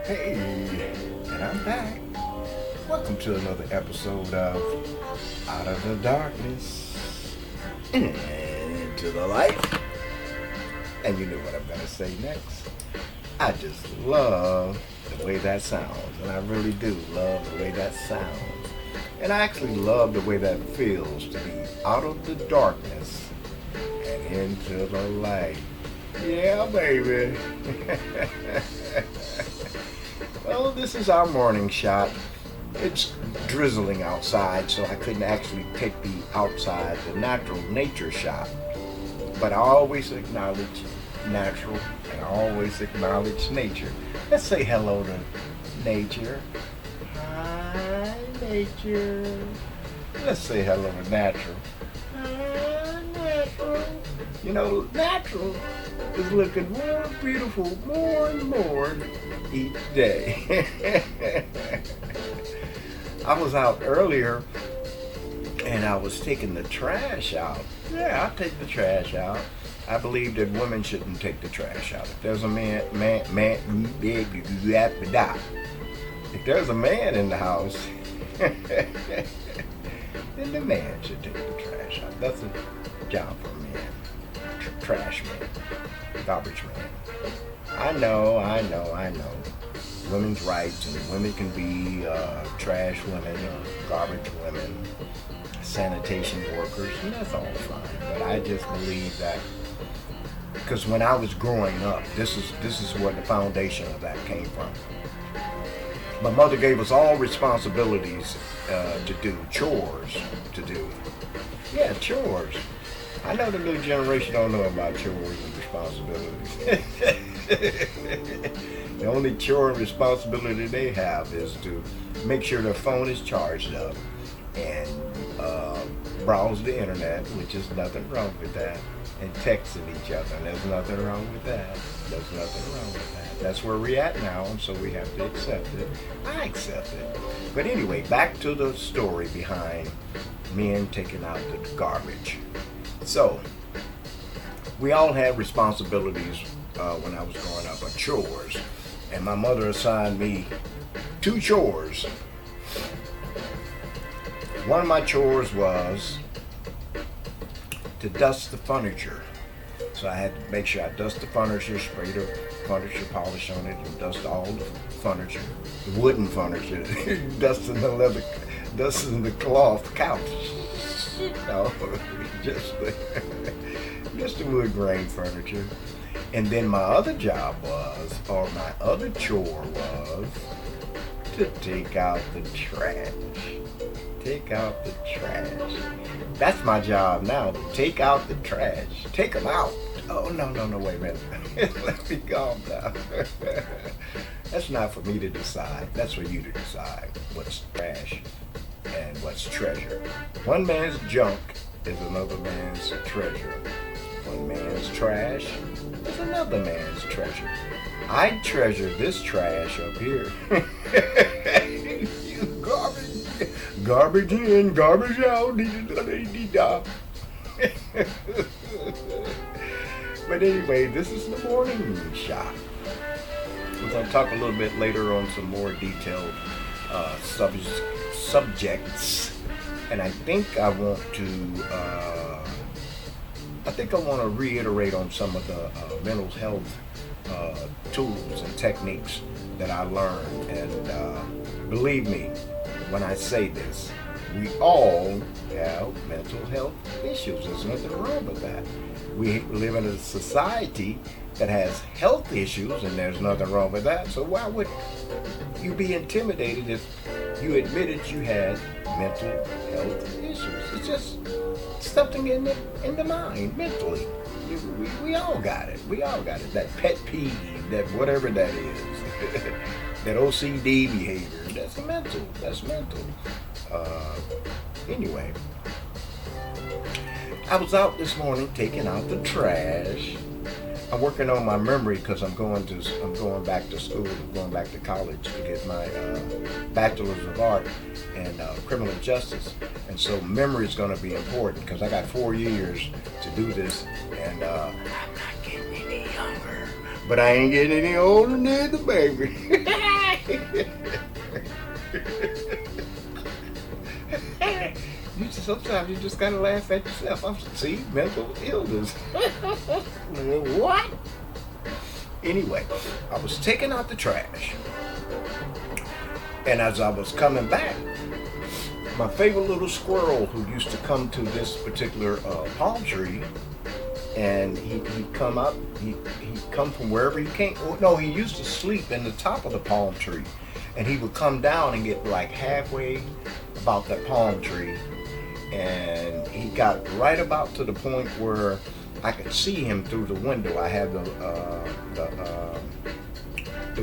Hey, and I'm back. Welcome to another episode of Out of the Darkness into the Light. And you know what I'm going to say next. I just love the way that sounds. And I really do love the way that sounds. And I actually love the way that feels to be out of the darkness and into the light. Yeah, baby. Well, this is our morning shot. It's drizzling outside, so I couldn't actually take the outside, the natural nature shot. But I always acknowledge natural, and I always acknowledge nature. Let's say hello to nature. Hi, nature. Let's say hello to natural. Hi, natural. You know, natural is looking more beautiful more and more each day. I was out earlier and I was taking the trash out. Yeah, I'll take the trash out. I believe that women shouldn't take the trash out. If there's a if there's a man in the house, then the man should take the trash out. That's a job for men. Trash man. Garbage man. I know. Women's rights, and women can be trash women, garbage women, sanitation workers, and that's all fine. But I just believe that, because when I was growing up, this is where the foundation of that came from. My mother gave us all responsibilities to do, chores to do. Yeah, chores. I know the new generation don't know about chores and responsibilities. The only chore and responsibility they have is to make sure their phone is charged up and browse the internet, which is nothing wrong with that, and texting each other, and there's nothing wrong with that. There's nothing wrong with that. That's where we're at now, and so we have to accept it. I accept it. But anyway, back to the story behind men taking out the garbage. So, we all had responsibilities when I was growing up, or chores. And my mother assigned me 2 chores. One of my chores was to dust the furniture. So I had to make sure I dust the furniture, spray the furniture polish on it, and dust all the furniture, the wooden furniture, dusting the cloth couch. No, just the wood grain furniture. And then my other chore was to take out the trash. Take out the trash. That's my job now, to take out the trash. Take them out. Oh, no, wait a minute. Let me calm down. That's not for me to decide. That's for you to decide what's trash and what's treasure. One man's junk is another man's treasure. One man's trash is another man's treasure. I treasure this trash up here. You garbage in, garbage out. But anyway, this is the morning shot. We're going to talk a little bit later on some more detailed subjects, and I think I want to reiterate on some of the mental health tools and techniques that I learned. And believe me when I say this, we all have mental health issues. There's nothing wrong with that. We live in a society that has health issues, and there's nothing wrong with that. So why would you be intimidated if you admitted you had mental health issues? It's just something in the mind, mentally. We all got it. We all got it. That pet peeve, that whatever that is, that OCD behavior, that's mental. Anyway, I was out this morning taking out the trash. I'm working on my memory because I'm going back to school. I'm going back to college to get my bachelor's of art in criminal justice, and so memory is going to be important because I got 4 years to do this, and I'm not getting any younger, but I ain't getting any older neither, baby. sometimes you just gotta laugh at yourself. See, mental illness. What? Anyway, I was taking out the trash, and as I was coming back, my favorite little squirrel who used to come to this particular palm tree, and he'd come up, he'd come from wherever he came. No, he used to sleep in the top of the palm tree, and he would come down and get like halfway about that palm tree, and he got right about to the point where I could see him through the window. I had the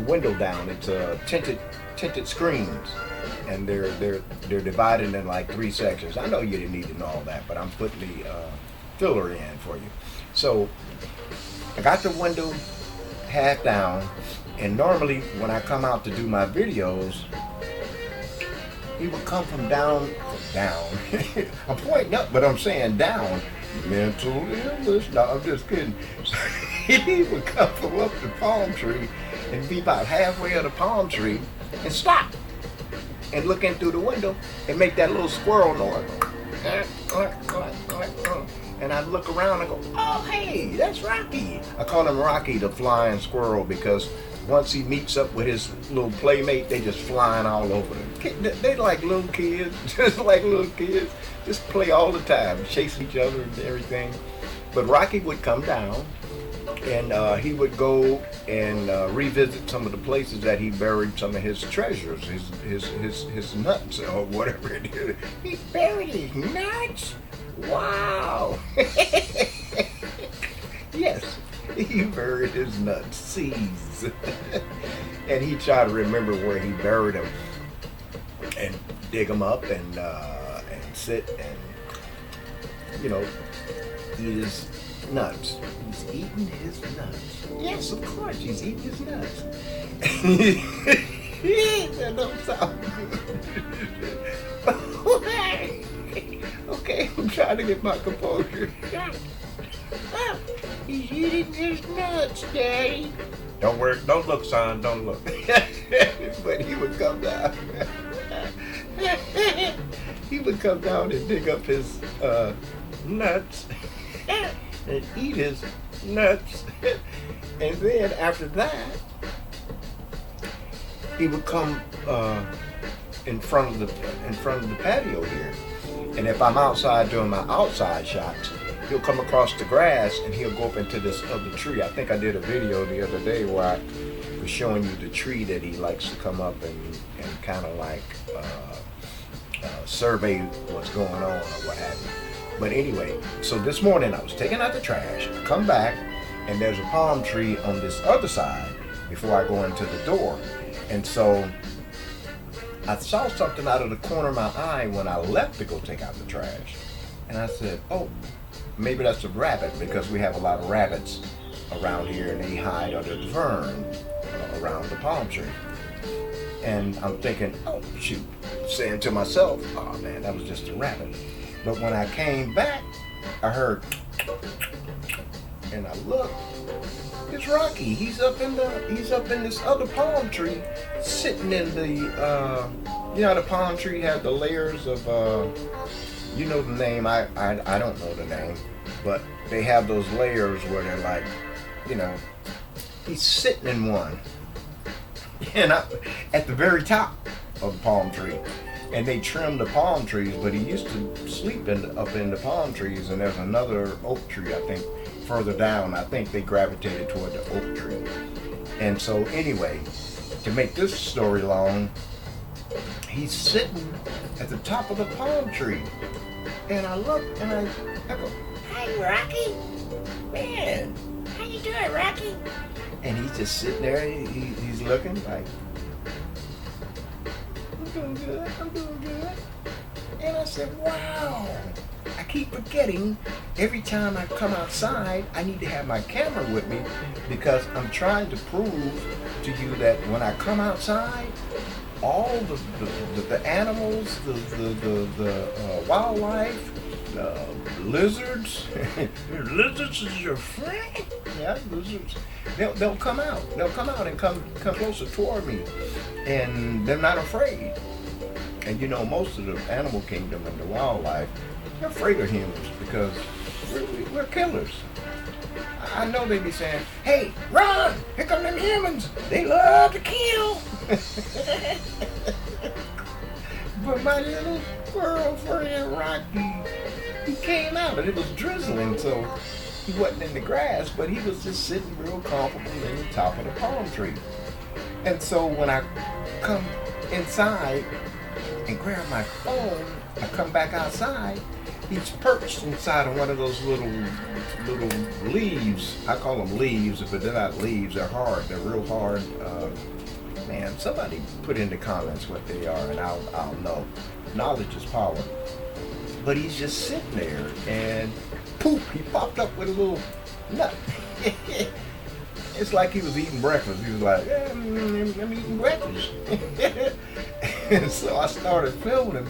window down. It's tinted screens, and they're divided in like 3 sections. I know you didn't need to know all that, but I'm putting the filler in for you. So I got the window half down, and normally when I come out to do my videos, he would come from down. I'm pointing up, but I'm saying down. Mental illness. No, I'm just kidding. So he would come from up the palm tree and be about halfway of the palm tree and stop and look in through the window and make that little squirrel noise. And I'd look around and go, oh, hey, that's Rocky. I call him Rocky the flying squirrel because once he meets up with his little playmate, they just flying all over them. They like little kids, just like little kids. Just play all the time, chase each other and everything. But Rocky would come down, and he would go and revisit some of the places that he buried some of his treasures, his nuts or whatever it is. He buried his nuts? Wow! Yes, he buried his nuts, seeds. And he tried to remember where he buried them and dig them up and sit and, eat his nuts. He's eating his nuts. Yes, of course, he's eating his nuts. That don't sound good. Okay, I'm trying to get my composure. He's eating his nuts, Daddy. Don't worry, don't look, son, don't look. But he would come down. He would come down and dig up his nuts and eat his nuts. And then after that, he would come in front of the patio here. And if I'm outside doing my outside shots, he'll come across the grass and he'll go up into this other tree. I think I did a video the other day where I was showing you the tree that he likes to come up and kind of like survey what's going on or what have you. But anyway, so this morning I was taking out the trash, I come back, and there's a palm tree on this other side before I go into the door. And so I saw something out of the corner of my eye when I left to go take out the trash. And I said, oh, maybe that's a rabbit, because we have a lot of rabbits around here and they hide under the fern around the palm tree. And I'm thinking, oh shoot, saying to myself, oh man, that was just a rabbit. But when I came back, I heard, and I looked, it's Rocky. He's up in this other palm tree, sitting in the, the palm tree had the layers of, you know the name, I don't know the name, but they have those layers where they're like, he's sitting in one. And at the very top of the palm tree. And they trimmed the palm trees, but he used to sleep up in the palm trees, and there's another oak tree, I think, further down. I think they gravitated toward the oak tree. And so anyway, to make this story long, he's sitting at the top of the palm tree. And I look and I go, hey Rocky, man, how you doing, Rocky? And he's just sitting there, he's looking like, I'm doing good. And I said, wow, I keep forgetting every time I come outside, I need to have my camera with me, because I'm trying to prove to you that when I come outside, all the animals, the wildlife, the lizards, lizards is your friend. Yeah, lizards. They'll come out. They'll come out and come closer toward me, and they're not afraid. And you know, most of the animal kingdom and the wildlife, they're afraid of humans because we're killers. I know they be saying, hey, run! Here come them humans! They love to kill! But my little girlfriend Rocky, he came out and it was drizzling, so he wasn't in the grass, but he was just sitting real comfortable in the top of the palm tree. And so when I come inside and grab my phone, I come back outside, he's perched inside of one of those little leaves. I call them leaves, but they're not leaves. They're hard. They're real hard. Man, somebody put in the comments what they are, and I'll know. Knowledge is power. But he's just sitting there, and poof, he popped up with a little nut. It's like he was eating breakfast. He was like, yeah, I'm eating breakfast. And so I started filming him.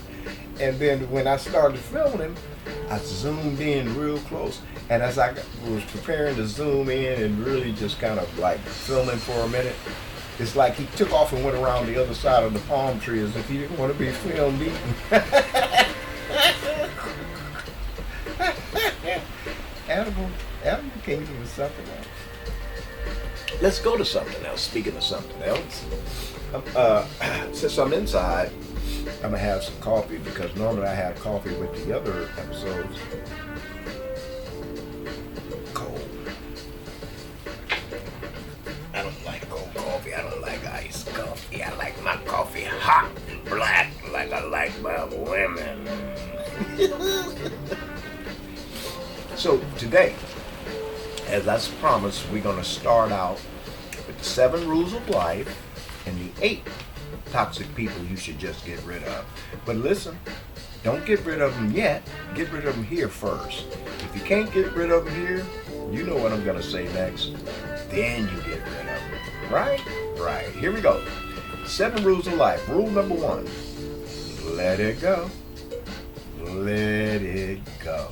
And then when I started filming him, I zoomed in real close. And as I was preparing to zoom in and really just kind of like filming for a minute, it's like he took off and went around the other side of the palm tree as if he didn't want to be filmed eating. Animal kingdom is something else. Let's go to something else. Speaking of something else, since I'm inside, I'm gonna have some coffee because normally I have coffee with the other episodes. Cold. I don't like cold coffee. I don't like iced coffee. I like my coffee hot and black like I like my women. So today, as I promised, we're going to start out with the 7 rules of life and the 8 toxic people you should just get rid of. But listen, don't get rid of them yet. Get rid of them here first. If you can't get rid of them here, you know what I'm going to say next. Then you get rid of them. Right? Right. Here we go. 7 rules of life. Rule number 1. Let it go. Let it go.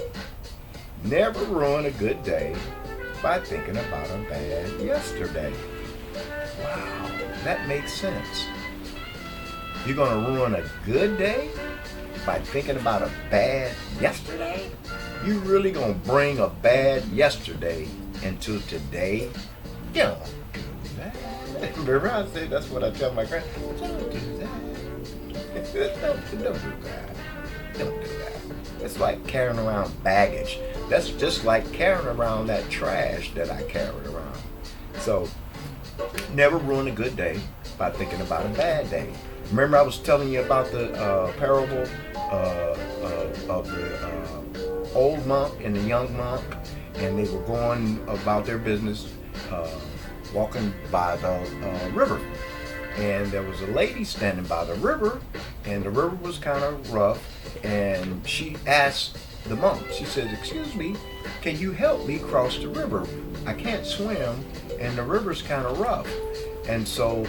Never ruin a good day by thinking about a bad yesterday. Wow, that makes sense. You're gonna ruin a good day by thinking about a bad yesterday? You really gonna bring a bad yesterday into today? You don't do that. Remember I said that's what I tell my grand. Don't do that. Don't do that. Don't do that. It's like carrying around baggage. That's just like carrying around that trash that I carried around. So, never ruin a good day by thinking about a bad day. Remember I was telling you about the parable of the old monk and the young monk, and they were going about their business, walking by the river. And there was a lady standing by the river, and the river was kind of rough, and she asked the monk, she says, excuse me, can you help me cross the river? I can't swim, and the river's kind of rough. And so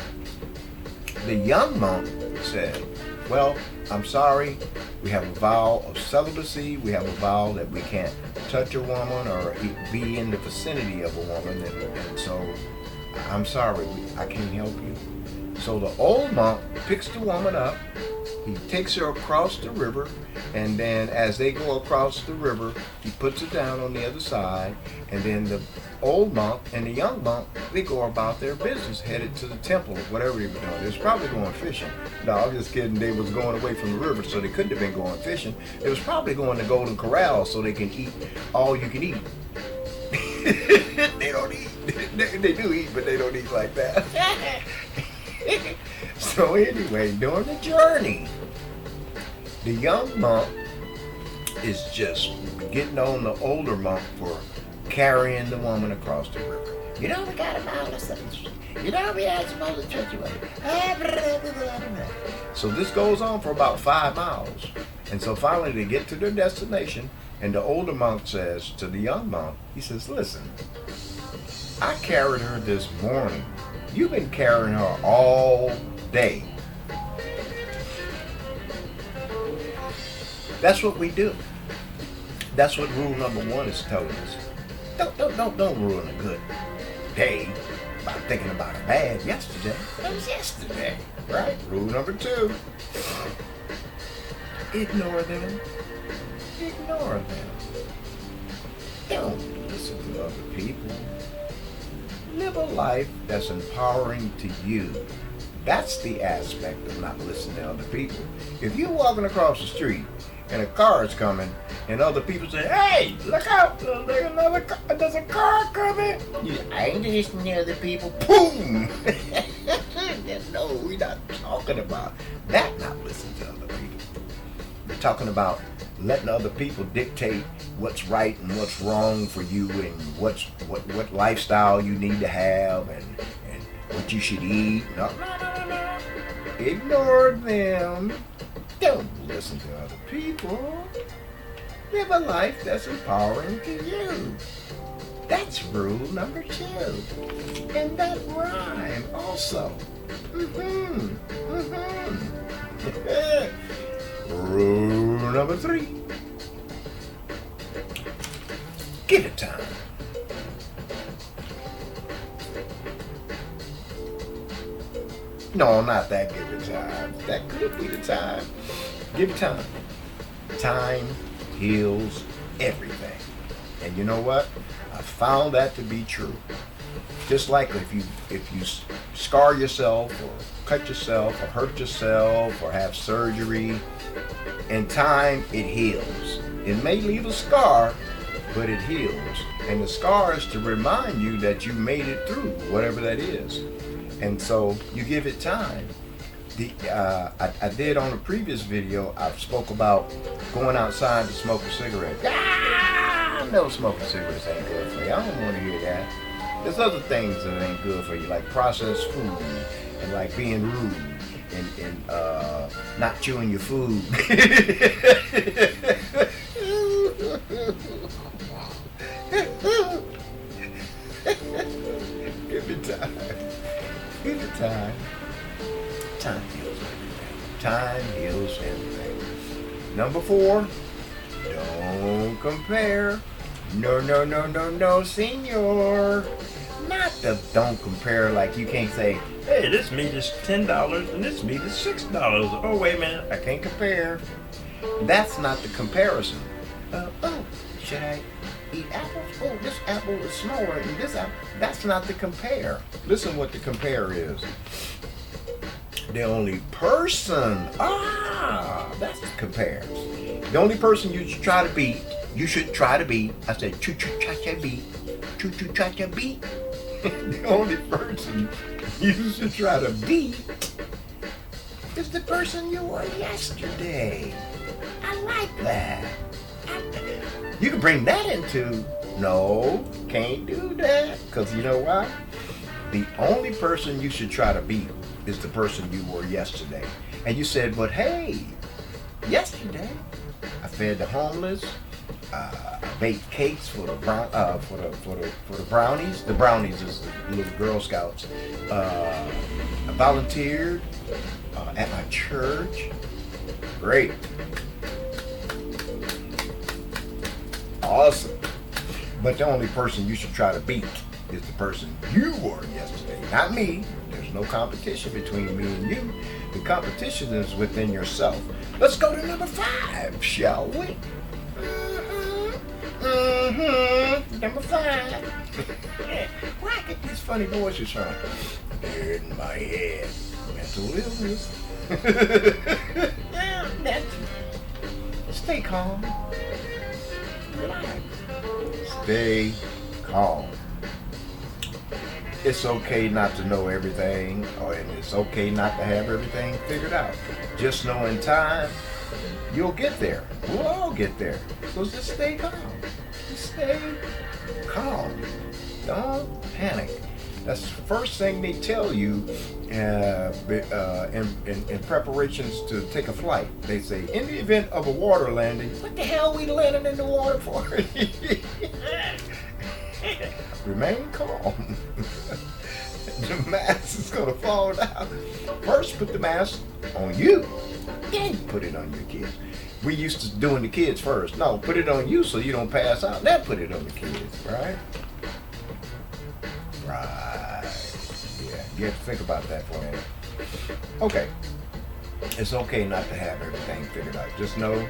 the young monk said, well, I'm sorry, we have a vow of celibacy, we have a vow that we can't touch a woman or be in the vicinity of a woman, and so I'm sorry, I can't help you. So the old monk picks the woman up, he takes her across the river, and then as they go across the river, he puts her down on the other side, and then the old monk and the young monk, they go about their business, headed to the temple or whatever they were doing. They was probably going fishing. No, I'm just kidding. They was going away from the river, so they couldn't have been going fishing. They was probably going to Golden Corral so they can eat all you can eat. They don't eat. They do eat, but they don't eat like that. So anyway, during the journey, the young monk is just getting on the older monk for carrying the woman across the river. You know, we got a mile or something. You know, we ain't supposed to touch you. So this goes on for about 5 miles. And so finally they get to their destination, and the older monk says to the young monk, he says, listen, I carried her this morning. You've been carrying her all day. That's what we do. That's what rule number 1 is telling us. Don't ruin a good day by thinking about a bad yesterday. That was yesterday, right? Rule number 2. Ignore them. Ignore them. Don't listen to other people. Live a life that's empowering to you. That's the aspect of not listening to other people. If you're walking across the street and a car is coming and other people say, hey, look out, there's another car, there's a car coming. I ain't listening to other people. Boom! No, we're not talking about that, not listening to other people. We're talking about letting other people dictate what's right and what's wrong for you and what lifestyle you need to have and what you should eat. No. Ignore them. Don't listen to other people. Live a life that's empowering to you. That's rule number 2. And that rhyme also. Rule number 3. Give it time. No, not that give it time. That could be the time. Give it time. Time heals everything. And you know what? I found that to be true. Just like if you scar yourself or cut yourself or hurt yourself or have surgery, in time it heals. It may leave a scar, but it heals. And the scar is to remind you that you made it through, whatever that is. And so you give it time. I did on a previous video, I spoke about going outside to smoke a cigarette. No, smoking cigarettes ain't good for you. I don't want to hear that. There's other things that ain't good for you, like processed food and like being rude and not chewing your food. Give it time. Give it time. Time heals everything. Time heals everything. Number 4, don't compare. No, senor. Not the don't compare like you can't say, hey, this meat is $10 and this meat is $6. Oh, wait a minute, I can't compare. That's not the comparison. Should I eat apples? Oh, this apple is smaller than this apple. That's not the compare. Listen what the compare is. The only person, that's the compare. The only person you should try to beat, I said choo-choo-cha-cha beat, choo-choo-cha-cha beat. The only person you should try to beat is the person you were yesterday. I like that. You can bring that into, no, can't do that. Because you know why? The only person you should try to beat is the person you were yesterday. And you said, but hey, yesterday I fed the homeless, I baked cakes for the brownies. The brownies is the little Girl Scouts. I volunteered at my church. Great. Awesome. But the only person you should try to beat is the person you were yesterday, not me. There's no competition between me and you. The competition is within yourself. Let's go to number 5, shall we? Number 5. Where I get these funny voices from? They're in my head. Mental illness. Stay calm. Relax. Stay calm. It's okay not to know everything, and it's okay not to have everything figured out. Just know in time, you'll get there. We'll all get there. So just stay calm. Just stay calm. Don't panic. That's the first thing they tell you in preparations to take a flight. They say, in the event of a water landing, what the hell are we landing in the water for? Remain calm. The mask is going to fall down. First, put the mask on you, then put it on your kids. We used to doing the kids first. No, put it on you so you don't pass out. Then put it on the kids, right? Right. Yeah, you have to think about that for a minute. Okay. It's okay not to have everything figured out. Just know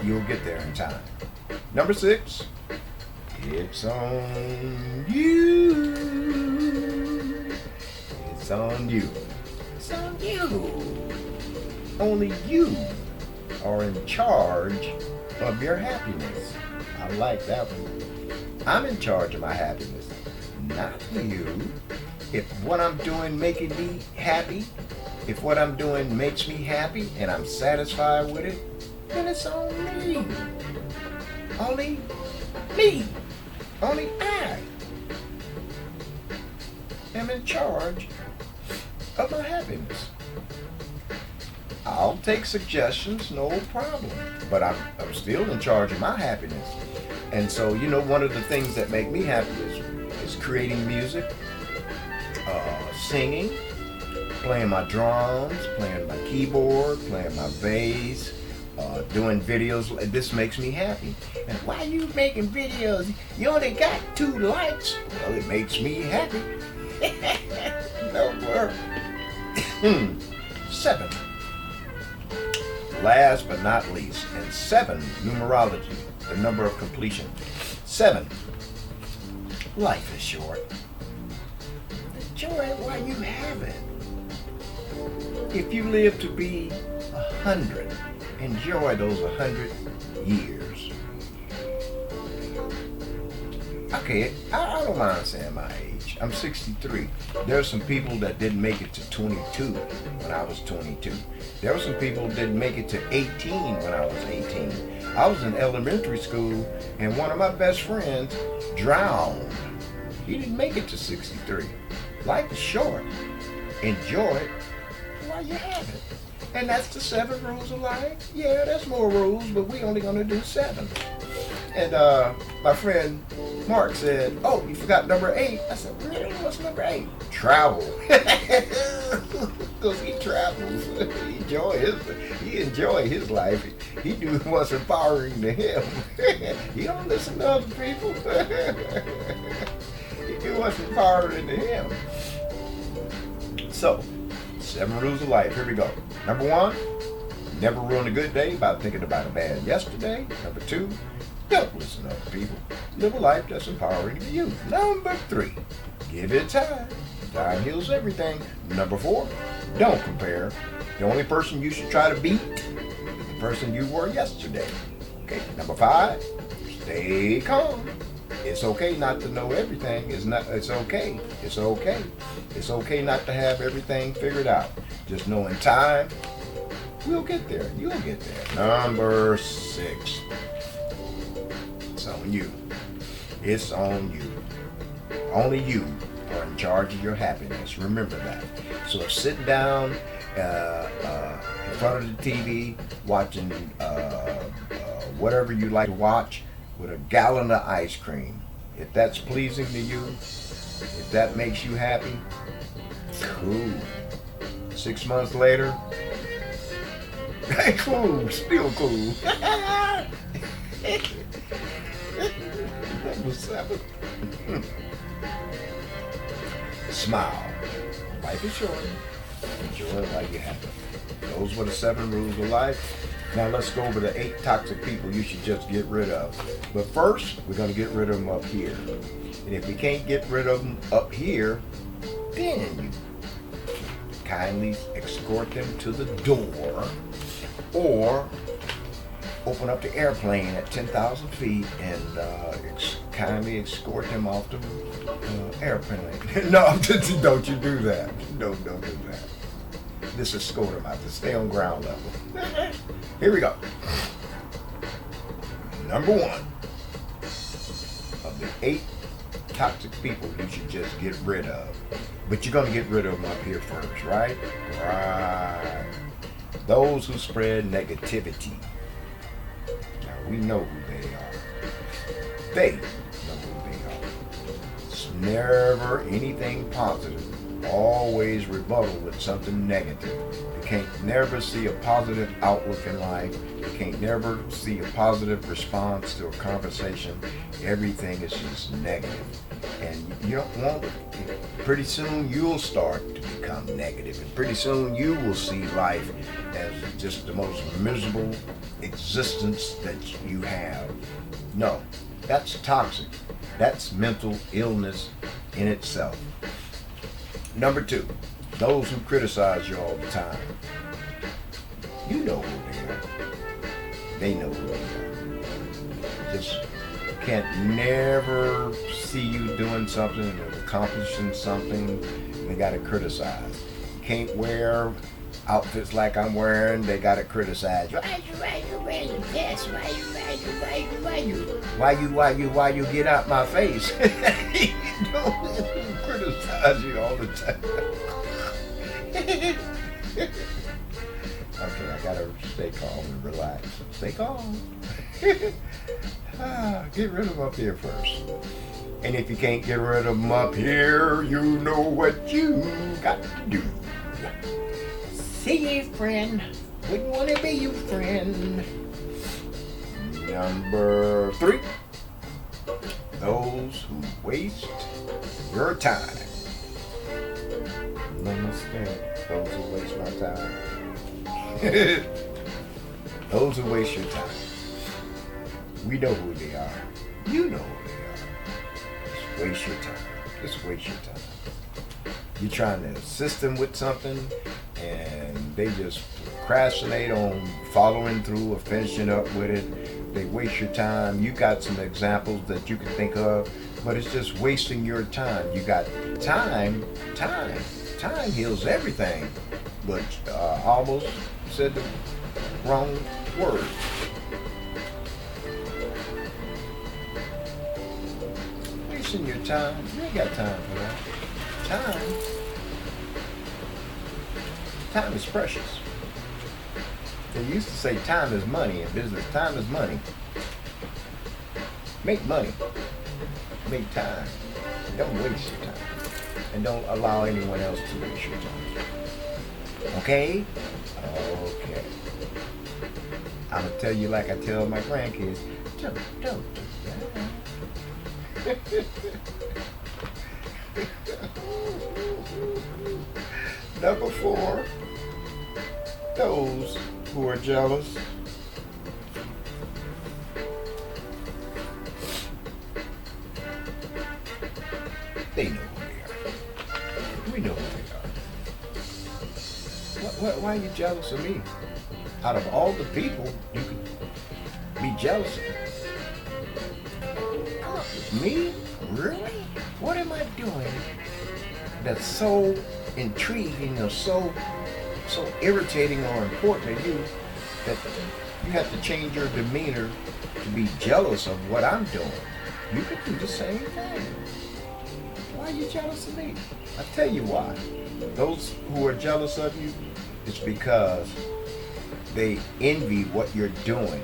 you'll get there in time. Number 6, it's on you. It's on you. It's on you. Only you are in charge of your happiness. I like that one. I'm in charge of my happiness, not you. If what I'm doing making me happy, if what I'm doing makes me happy and I'm satisfied with it, then it's on me. Only me. Only I am in charge of my happiness. I'll take suggestions, no problem. But I'm still in charge of my happiness. And so, one of the things that make me happy is creating music, singing, playing my drums, playing my keyboard, playing my bass, doing videos. This makes me happy. And why are you making videos? You only got 2 likes. Well, it makes me happy. Number 7. Last but not least, and 7, numerology, the number of completion. 7, life is short. Enjoy it while you have it. If you live to be 100, enjoy those 100 years. Okay, I don't mind saying my age. I'm 63. There's some people that didn't make it to 22 when I was 22. There were some people that didn't make it to 18 when I was 18. I was in elementary school and one of my best friends drowned. He didn't make it to 63. Life is short. Enjoy it while you have it. And that's the 7 rules of life. Yeah, there's more rules, but we only gonna do 7. And my friend Mark said, "Oh, you forgot number 8." I said, "Really? What's number 8?" Travel. Because he travels. He enjoy his life. He do what's empowering to him. He don't listen to other people. He do what's empowering to him. So, 7 rules of life. Here we go. Number 1, never ruin a good day by thinking about a bad yesterday. Number 2, don't listen to other people. Live a life that's empowering to you. Number 3, give it time. Time heals everything. Number 4, don't compare. The only person you should try to beat is the person you were yesterday. Okay. Number 5, stay calm. It's okay not to know everything. It's okay. It's okay. It's okay not to have everything figured out. Just know in time, we'll get there. You'll get there. Number 6. It's on you. It's on you. Only you are in charge of your happiness. Remember that. So if sitting down in front of the TV, watching whatever you like to watch, with a gallon of ice cream, if that's pleasing to you, if that makes you happy, cool. 6 months later, cool, still cool. Number 7. Smile. Life is short. Enjoy it while you have it. Those were the 7 rules of life. Now let's go over the 8 toxic people you should just get rid of. But first, we're going to get rid of them up here. And if we can't get rid of them up here, then you kindly escort them to the door or open up the airplane at 10,000 feet and kindly escort them off the airplane. No, don't you do that. Don't do that. Just escort them out to stay on ground level. Here we go. Number 1 of the 8 toxic people you should just get rid of. But you're going to get rid of them up here first, right? Right. Those who spread negativity. Now, we know who they are. They know who they are. It's never anything positive always rebuttal with something negative. You can't never see a positive outlook in life. You can't never see a positive response to a conversation. Everything is just negative. And you don't want it. Pretty soon you'll start to become negative. And pretty soon you will see life as just the most miserable existence that you have. No, that's toxic. That's mental illness in itself. Number 2, those who criticize you all the time. You know who they are. They know who they are. Just can't never see you doing something or accomplishing something. They gotta criticize. Can't wear outfits like I'm wearing. They gotta criticize you. Why you get out my face? You don't criticize you all the time. Okay, I gotta stay calm and relax. Stay calm. Get rid of them up here first. And if you can't get rid of them up here, you know what you got to do. See you, friend. Wouldn't want to be your friend. Number 3, those who waste your time. Namaste. Those who waste my time. Those who waste your time. We know who they are. You know who they are. Just waste your time. Just waste your time. You're trying to assist them with something, and they just procrastinate on following through or finishing up with it. They waste your time. You got some examples that you can think of, but it's just wasting your time. You got time. Time heals everything. But almost said the wrong word. Wasting your time. You ain't got time for that. Time is precious. They used to say time is money in business. Time is money. Make money. Make time. Don't waste your time. And don't allow anyone else to waste your time. Okay? Okay. I'm going to tell you like I tell my grandkids, don't do that. Number 4, those who are jealous. They know who they are. We know who they are. Why are you jealous of me? Out of all the people you could be jealous of. Me? Really? What am I doing that's so intriguing or so irritating or important to you that you have to change your demeanor to be jealous of what I'm doing? You could do the same thing. Why are you jealous of me? I'll tell you why. Those who are jealous of you, it's because they envy what you're doing.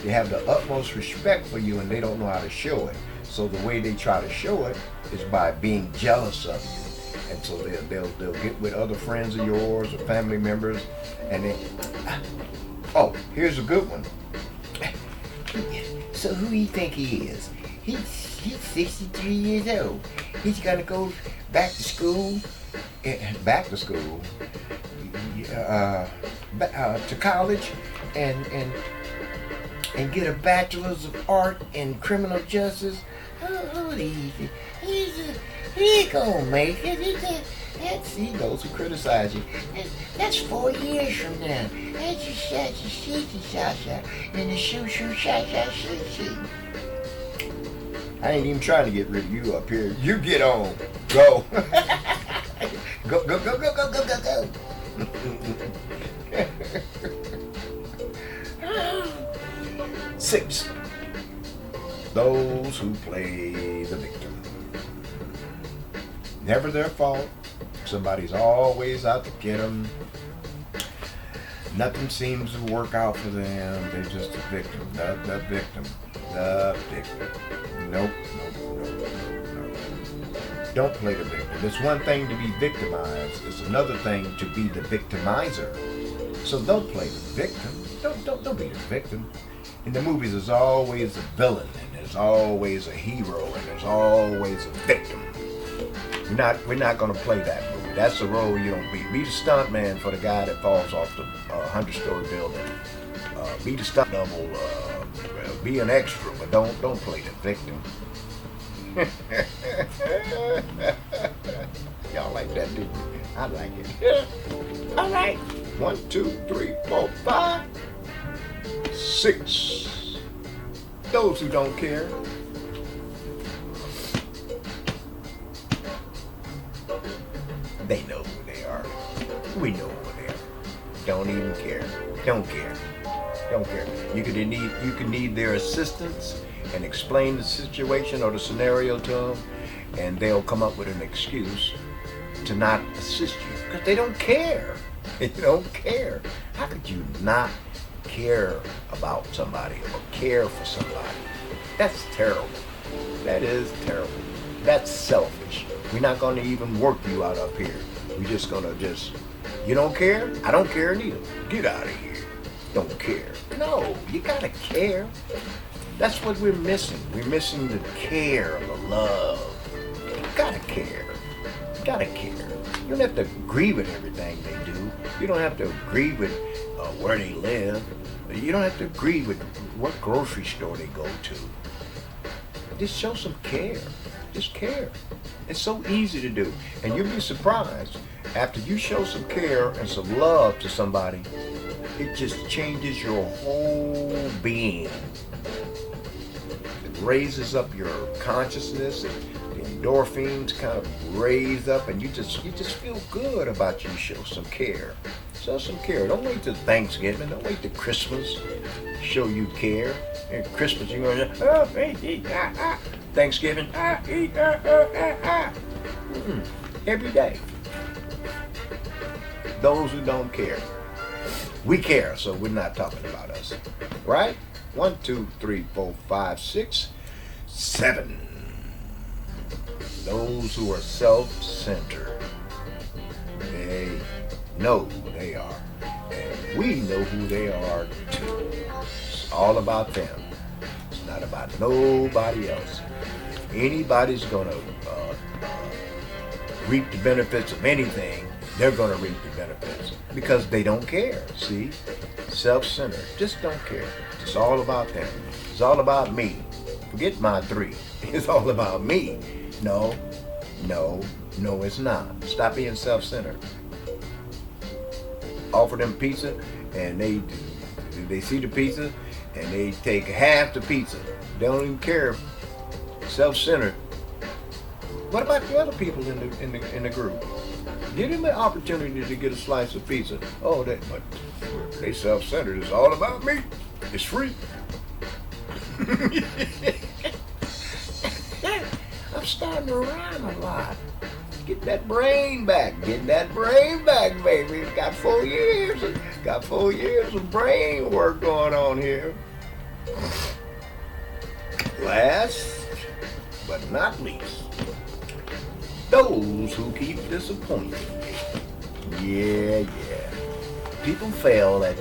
They have the utmost respect for you and they don't know how to show it. So the way they try to show it is by being jealous of you. And so they'll get with other friends of yours or family members and they, oh, here's a good one. So who do you think he is? He's 63 years old. He's gonna go back to school, to college and get a bachelor's of art in criminal justice. Oh, he ain't gonna make it. That's those who criticize you. That's 4 years from now. That's a shasha and a shoo shasha. I ain't even trying to get rid of you up here. You get on. Go. Go. 6, those who play the victim. Never their fault. Somebody's always out to get them. Nothing seems to work out for them. They're just a victim. The victim. Nope. Don't play the victim. It's one thing to be victimized. It's another thing to be the victimizer. So don't play the victim. Don't be the victim. In the movies, there's always a villain, and there's always a hero, and there's always a victim. We're not gonna play that movie. That's the role you don't be. Be the stunt man for the guy that falls off the 100-story building. Be the stunt double. Be an extra, but don't play the victim. Y'all like that, didn't you? I like it. All right. 1, 2, 3, 4, 5, 6. Those who don't care. They know who they are. We know who they are. Don't even care. Don't care. Don't care. You could need their assistance and explain the situation or the scenario to them, and they'll come up with an excuse to not assist you because they don't care. They don't care. How could you not care about somebody or care for somebody? That's terrible. That is terrible. That's selfish. We're not going to even work you out up here. We're just going to you don't care? I don't care neither. Get out of here. Don't care. No, you got to care. That's what we're missing. We're missing the care, the love. You got to care. You got to care. You don't have to agree with everything they do. You don't have to agree with where they live. You don't have to agree with what grocery store they go to. Just show some care. Just care. It's so easy to do. And you'll be surprised. After you show some care and some love to somebody, it just changes your whole being. It raises up your consciousness, and the endorphins kind of raise up, and you just feel good about you show some care. Show some care. Don't wait till Thanksgiving. Don't wait till Christmas to show you care. And Christmas, you're going to, eat, Thanksgiving, eat, every day. Those who don't care. We care, so we're not talking about us. Right? 1, 2, 3, 4, 5, 6, 7. Those who are self-centered. They know who they are. And we know who they are too. It's all about them. It's not about nobody else. If anybody's going to reap the benefits of anything, they're going to reap the benefits because they don't care. See? Self-centered. Just don't care. It's all about them. It's all about me. Forget my 3. It's all about me. No, it's not. Stop being self-centered. Offer them pizza, and they see the pizza, and they take half the pizza. They don't even care. Self-centered. What about the other people in the group? Give them an opportunity to get a slice of pizza. Oh, but they self-centered. It's all about me. It's free. I'm starting to rhyme a lot. Get that brain back. Get that brain back, baby. Got 4 years. Got 4 years of brain work going on here. Last but not least, those who keep disappointing me. Yeah. People fail at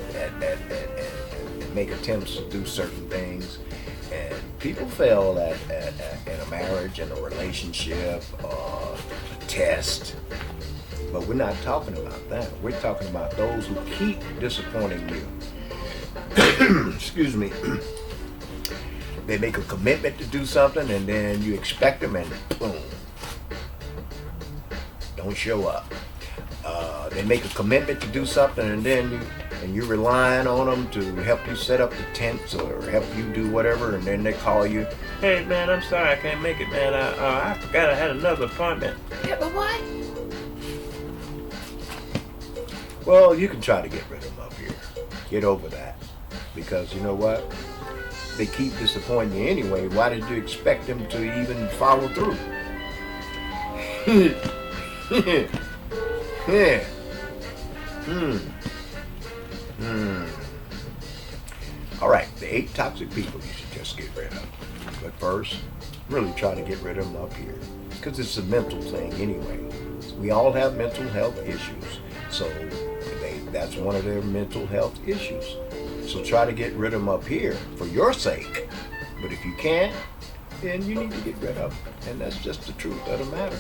make attempts to do certain things, and people fail in a marriage, in a relationship, a test. But we're not talking about that. We're talking about those who keep disappointing you. Excuse me. They make a commitment to do something, and then you expect them, and boom, don't show up. They make a commitment to do something, and then you're relying on them to help you set up the tents or help you do whatever, and then they call you, hey man, I'm sorry I can't make it, man. I forgot I had another appointment. Yeah, but what? Well, you can try to get rid of them up here. Get over that. Because you know what? They keep disappointing you anyway. Why did you expect them to even follow through? Yeah. All right, the 8 toxic people you should just get rid of. But first, really try to get rid of them up here. because it's a mental thing anyway. We all have mental health issues, so that's one of their mental health issues. So try to get rid of them up here for your sake. But if you can't, then you need to get rid of them. And that's just the truth of the matter.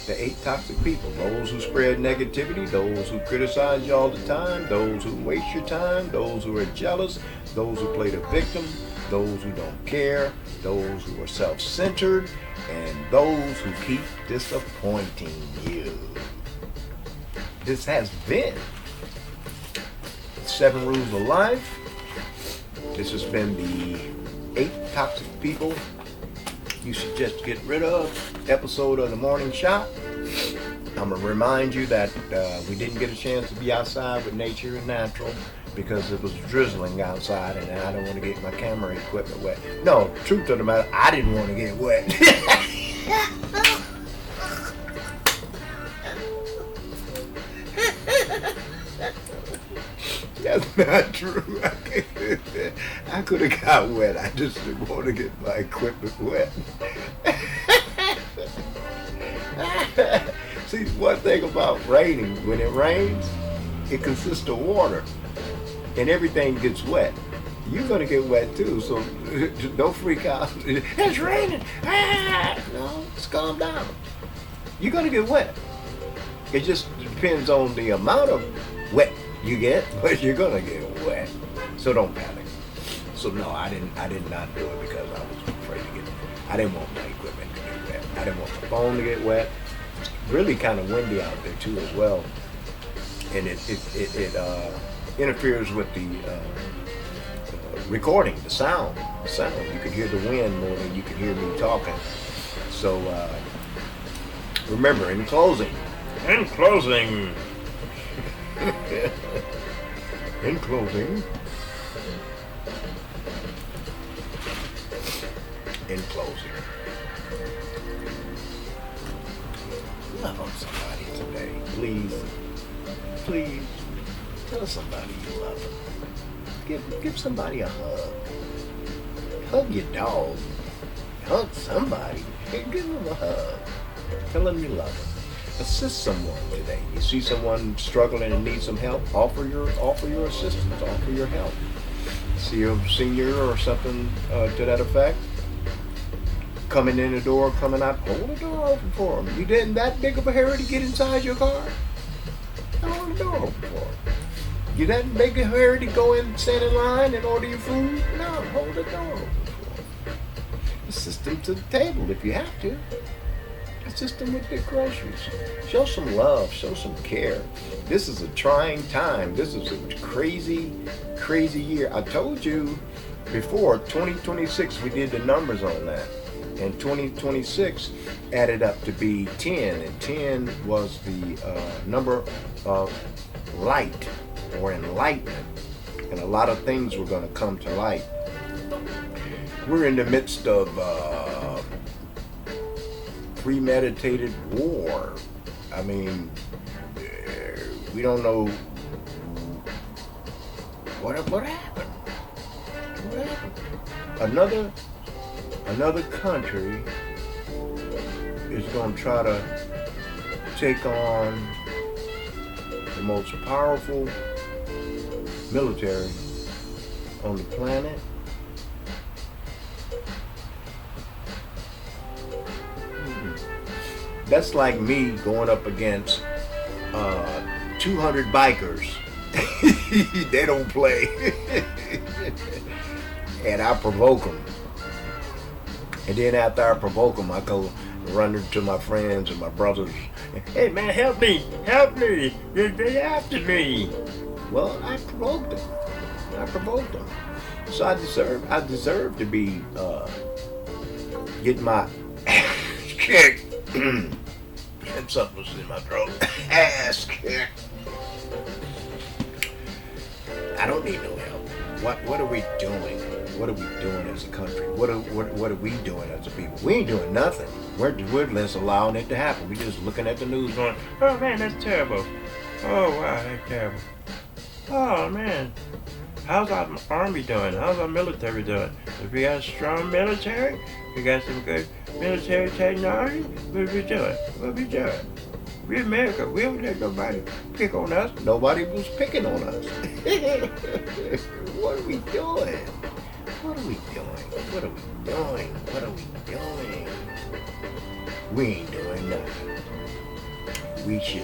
The 8 toxic people: those who spread negativity, those who criticize you all the time, those who waste your time, those who are jealous, those who play the victim, those who don't care, those who are self-centered, and those who keep disappointing you. This has been 7 Rules of Life. This has been the 8 toxic people you should just get rid of episode of the Morning Shot. I'm going to remind you that we didn't get a chance to be outside with nature and natural because it was drizzling outside and I don't want to get my camera equipment wet. No, truth of the matter, I didn't want to get wet. That's not true. I could have got wet. I just didn't want to get my equipment wet. See, one thing about raining, when it rains, it consists of water and everything gets wet. You're going to get wet too, so don't freak out. It's raining. No, just calm down. You're going to get wet. It just depends on the amount of wet you get, but you're going to get wet. So don't panic. So no, I did not do it because I was afraid to get, I didn't want my equipment to get wet. I didn't want my phone to get wet. It's really kind of windy out there too as well. And it interferes with the recording, the sound. You can hear the wind more than you can hear me talking. So remember, in closing, in closing, love on somebody today. Please, tell somebody you love them. Give somebody a hug. Hug your dog. Hug somebody. Give them a hug. Tell them you love them. Assist someone today. You see someone struggling and needs some help, offer your assistance, offer your help. See a senior or something to that effect, coming in the door, coming out, hold the door open for them. You didn't that big of a hurry to get inside your car? Hold the door open for them. You that big of a hurry to go in, stand in line and order your food? No, hold the door open for them. Assist them to the table if you have to. Assist them with their groceries. Show some love, show some care. This is a trying time. This is a crazy, crazy year. I told you before, 2026, we did the numbers on that. And 2026 added up to be 10. And 10 was the number of light or enlightenment. And a lot of things were going to come to light. We're in the midst of premeditated war. I mean, we don't know what happened. What happened? Another country is going to try to take on the most powerful military on the planet. That's like me going up against 200 bikers. They don't play. And I provoke them. And then after I provoke them, I go running to my friends and my brothers. Hey man, help me. They're after me. Well, I provoked them. So I deserve to be getting my ass kicked. And something was in my throat. Ass kicked. I don't need no help. What are we doing? What are we doing as a country? What are we doing as a people? We ain't doing nothing. We're just allowing it to happen. We're just looking at the news going, oh man, that's terrible. Oh wow, that's terrible. Oh man. How's our army doing? How's our military doing? If we got a strong military, we got some good military technology, what we doing? What we doing? We America, we don't let nobody pick on us. Nobody was picking on us. What are we doing? What are we doing? What are we doing? What are we doing? We ain't doing nothing. We should.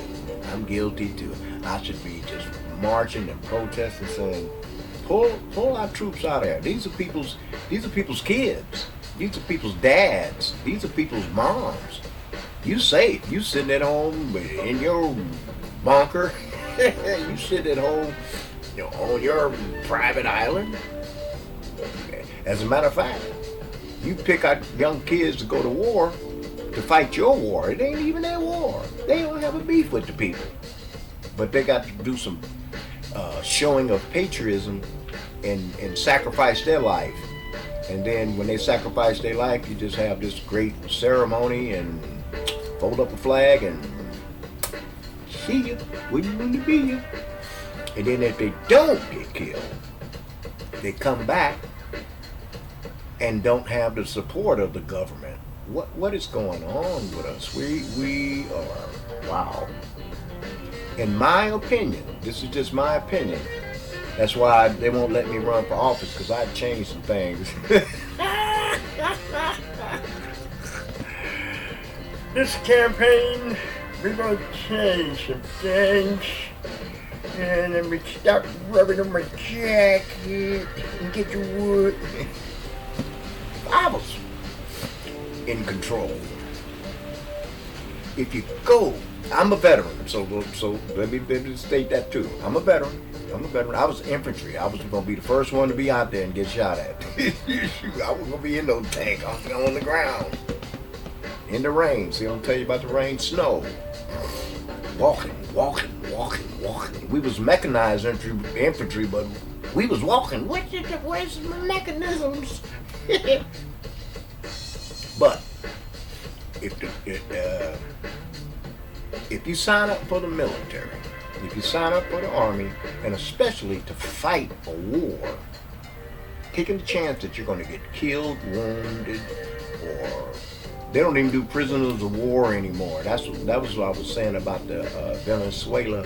I'm guilty too. I should be just marching and protesting, saying, pull our troops out of there. These are people's kids. These are people's dads. These are people's moms. You safe. You sitting at home in your bunker. You sitting at home, on your private island. As a matter of fact, you pick out young kids to go to war, to fight your war. It ain't even their war. They don't have a beef with the people. But they got to do some showing of patriotism and sacrifice their life. And then when they sacrifice their life, you just have this great ceremony and fold up a flag and see you. Wouldn't want to be you. And then if they don't get killed, they come back and don't have the support of the government. What is going on with us? We are, wow. In my opinion, this is just my opinion. That's why they won't let me run for office, because I've changed some things. This campaign, we're going to change some things. And then we stop rubbing on my jacket and get your wood. I was in control. If you go, I'm a veteran, so let me state that too. I'm a veteran. I was infantry. I was going to be the first one to be out there and get shot at. I was going to be in no tank. I was on the ground. In the rain. See, I'm going to tell you about the rain. Snow. Walking. We was mechanized infantry, but we was walking. Where's the mechanisms? But if you sign up for the military, if you sign up for the army, and especially to fight a war, taking the chance that you're going to get killed, wounded, or they don't even do prisoners of war anymore. That was what I was saying about the Venezuela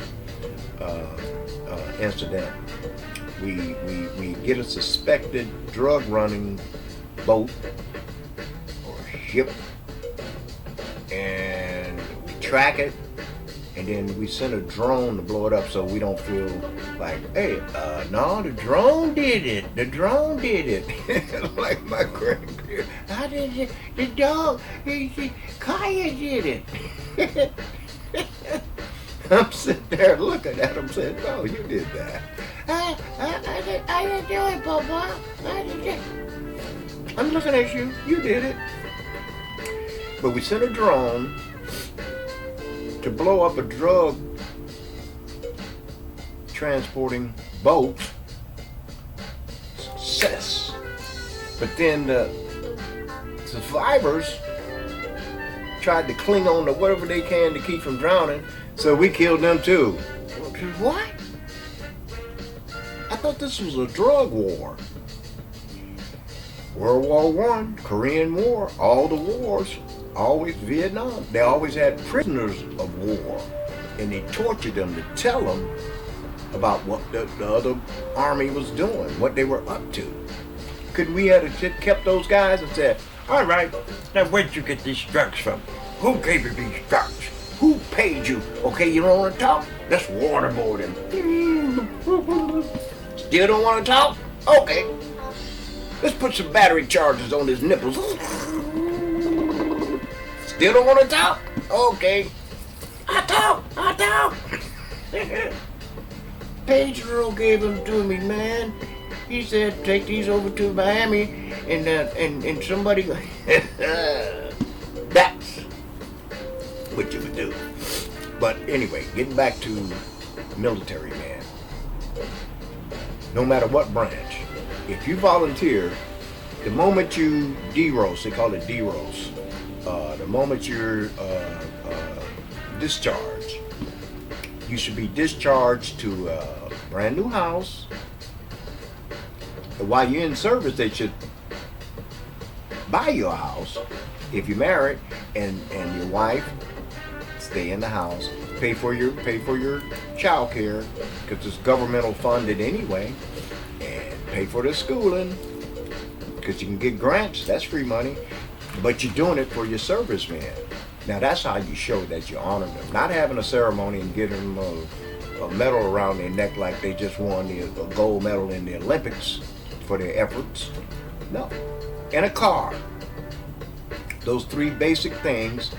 incident. We get a suspected drug running boat or ship, and we track it, and then we send a drone to blow it up so we don't feel like, hey, no, the drone did it. Like my grandparents, I did it, the dog, Kaya did it. I'm sitting there looking at him saying, no, you did that. I didn't do it, Papa. I didn't do it. I'm looking at you. You did it. But we sent a drone to blow up a drug transporting boat. Success. But then the survivors tried to cling on to whatever they can to keep from drowning, so we killed them too. What? I thought this was a drug war. World War I, Korean War, all the wars, always Vietnam. They always had prisoners of war, and they tortured them to tell them about what the other army was doing, what they were up to. Could we have kept those guys and said, all right, now where'd you get these drugs from? Who gave you these drugs? Who paid you? Okay, you don't want to talk? Let's waterboard him. Still don't want to talk? Okay. Let's put some battery chargers on his nipples. Still don't want to talk? Okay. I talk. Pedro gave them to me, man. He said, take these over to Miami and somebody... That's what you would do. But anyway, getting back to military, man. No matter what branch, if you volunteer, the moment you deros, they call it deros, the moment you're discharged, you should be discharged to a brand new house while you're in service, they should buy you a house if you're married, and your wife stay in the house, pay for your child care because it's governmental funded anyway, and pay for the schooling because you can get grants. That's free money, but you're doing it for your servicemen. Now that's how you show that you honor them. Not having a ceremony and giving them a medal around their neck like they just won a gold medal in the Olympics for their efforts. No. And a car. Those three basic things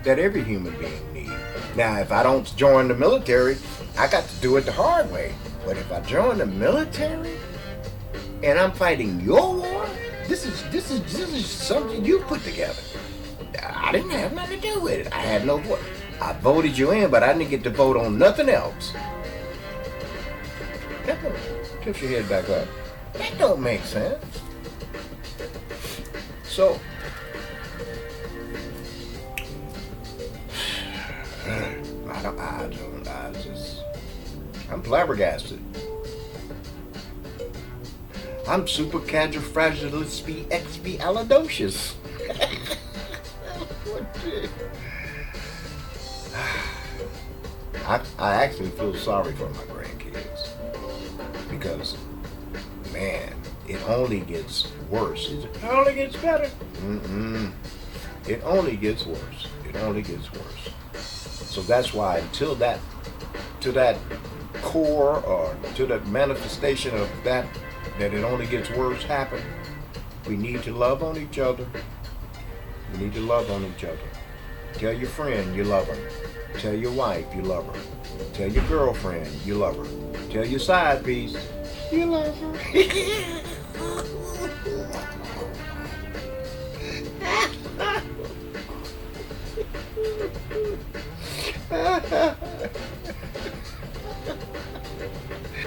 that every human being needs. Now, if I don't join the military, I got to do it the hard way. But if I join the military and I'm fighting your war, this is something you put together. I didn't have nothing to do with it. I had no vote. I voted you in, but I didn't get to vote on nothing else. Tilt your head back up. That don't make sense. So, I'm flabbergasted. I'm supercalifragilisticexpialidocious. I actually feel sorry for my grandkids because, man, it only gets worse. It only gets better. It only gets worse. It only gets worse. So that's why to that core or to that manifestation of that it only gets worse happen, we need to love on each other. We need to love on each other. Tell your friend you love her. Tell your wife you love her. Tell your girlfriend you love her. Tell your side piece you love her.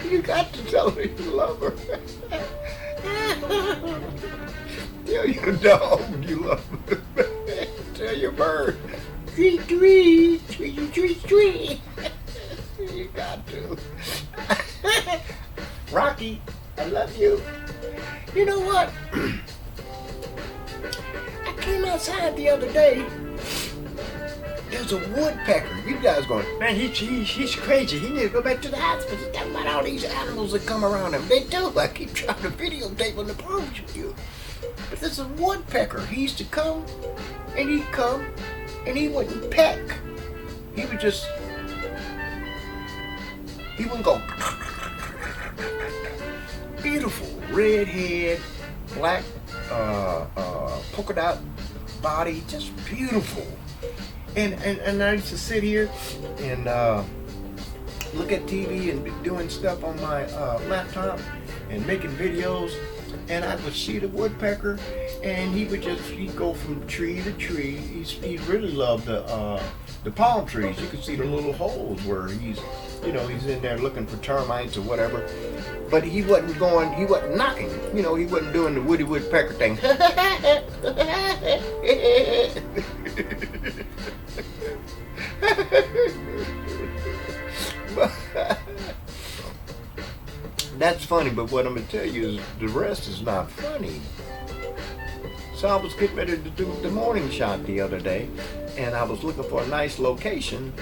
You got to tell her you love her. Tell your dog you love her. Tell your bird, tweet, tweet, tweet, tweet, tweet. You got to. Rocky, I love you. You know what? I came outside the other day. There's a woodpecker. You guys going, man, he's crazy. He needs to go back to the hospital. He's talking about all these animals that come around him. They do. I keep trying to videotape on the prove to you. But there's a woodpecker. He used to come, and he'd come, and he wouldn't peck. He would just, he wouldn't go. Beautiful red head, black polka dot body, just beautiful. And I used to sit here and look at TV and be doing stuff on my laptop and making videos, and I would see the woodpecker, and he'd go from tree to tree. He really loved the palm trees. You could see the little holes where he's in there looking for termites or whatever. But he wasn't knocking. He wasn't doing the Woody Woodpecker thing. That's funny, but what I'm going to tell you is the rest is not funny. So I was getting ready to do the morning shot the other day, and I was looking for a nice location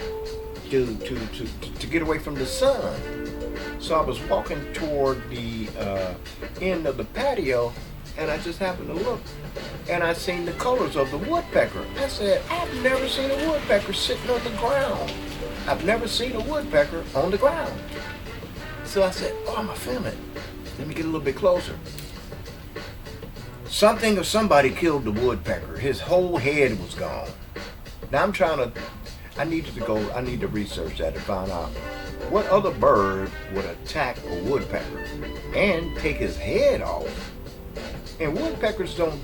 to get away from the sun. So I was walking toward the end of the patio, and I just happened to look, and I seen the colors of the woodpecker. I said, I've never seen a woodpecker sitting on the ground. I've never seen a woodpecker on the ground. So I said, oh, I'm gonna film it. Let me get a little bit closer. Something or somebody killed the woodpecker. His whole head was gone. Now I need to research that to find out what other bird would attack a woodpecker and take his head off. And woodpeckers they're not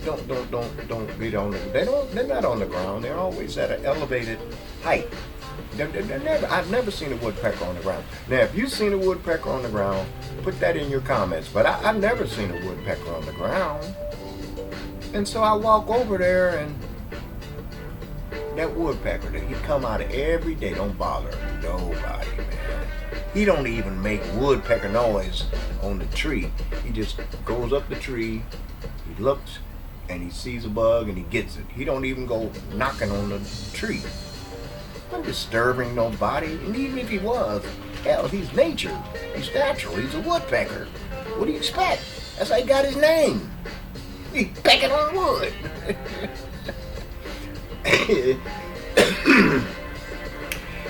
on the ground. They're always at an elevated height. I've never seen a woodpecker on the ground. Now, if you've seen a woodpecker on the ground, put that in your comments. But I've never seen a woodpecker on the ground. And so I walk over there, and That woodpecker, he come out every day, don't bother nobody, man. He don't even make woodpecker noise on the tree. He just goes up the tree, he looks, and he sees a bug and he gets it. He don't even go knocking on the tree. Not disturbing nobody, and even if he was, hell, he's nature. He's natural. He's a woodpecker. What do you expect? That's how he got his name. He's pecking on wood.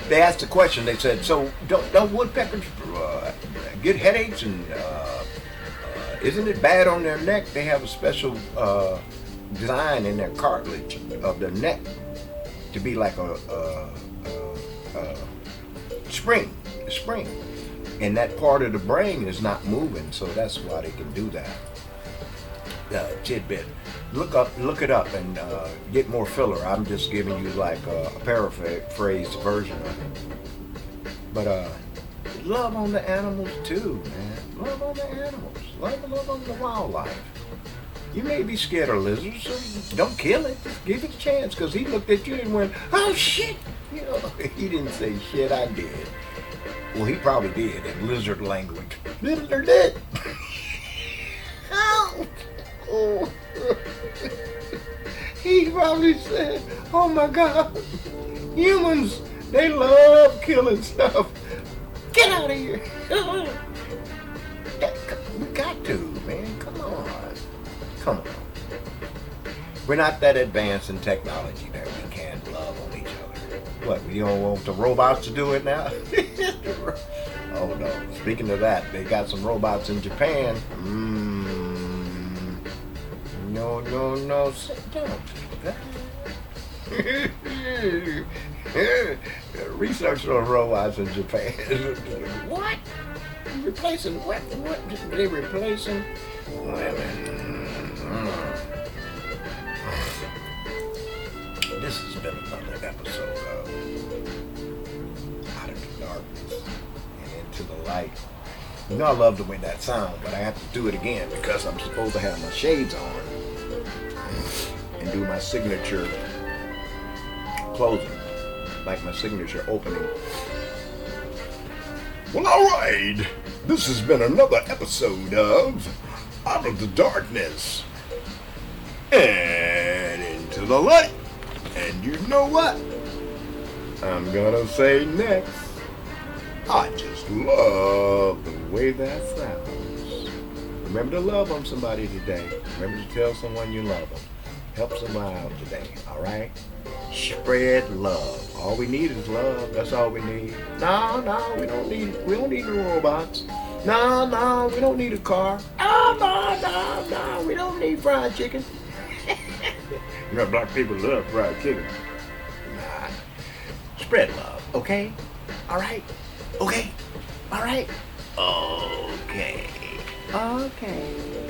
They asked the question. They said, "So don't woodpeckers get headaches? And isn't it bad on their neck? They have a special design in their cartilage of their neck to be like a spring, and that part of the brain is not moving, so that's why they can do that." Tidbit. Look it up, and get more filler. I'm just giving you like a paraphrased version of it. But love on the animals too, man. Love on the animals. Love on the wildlife. You may be scared of lizards, so don't kill it. Just give it a chance, because he looked at you and went, "Oh shit!" You know, he didn't say shit. I did. Well, he probably did in lizard language. Lizard did. Oh. Oh. He probably said, "Oh my God, humans, they love killing stuff. Get out of here." We got to, man. Come on. We're not that advanced in technology that we can't love on each other. What, we don't want the robots to do it now? Oh no. Speaking of that, they got some robots in Japan. No, sit down. Research on robots in Japan. What? Replacing what? What? They replacing women. This has been another episode of Out of the Darkness and Into the Light. You know I love the way that sounds, but I have to do it again because I'm supposed to have my shades on and do my signature closing, like my signature opening. Well, alright, this has been another episode of Out of the Darkness and Into the Light. And you know what I'm gonna say next? I just love the way that sounds. Remember to love on somebody today. Remember to tell someone you love them. Help someone out today, alright? Spread love. All we need is love. That's all we need. No, we don't need the robots. No, we don't need a car. No, we don't need fried chicken. You know, black people love fried chicken. Nah. Spread love, okay? Alright? Okay? Alright? Okay.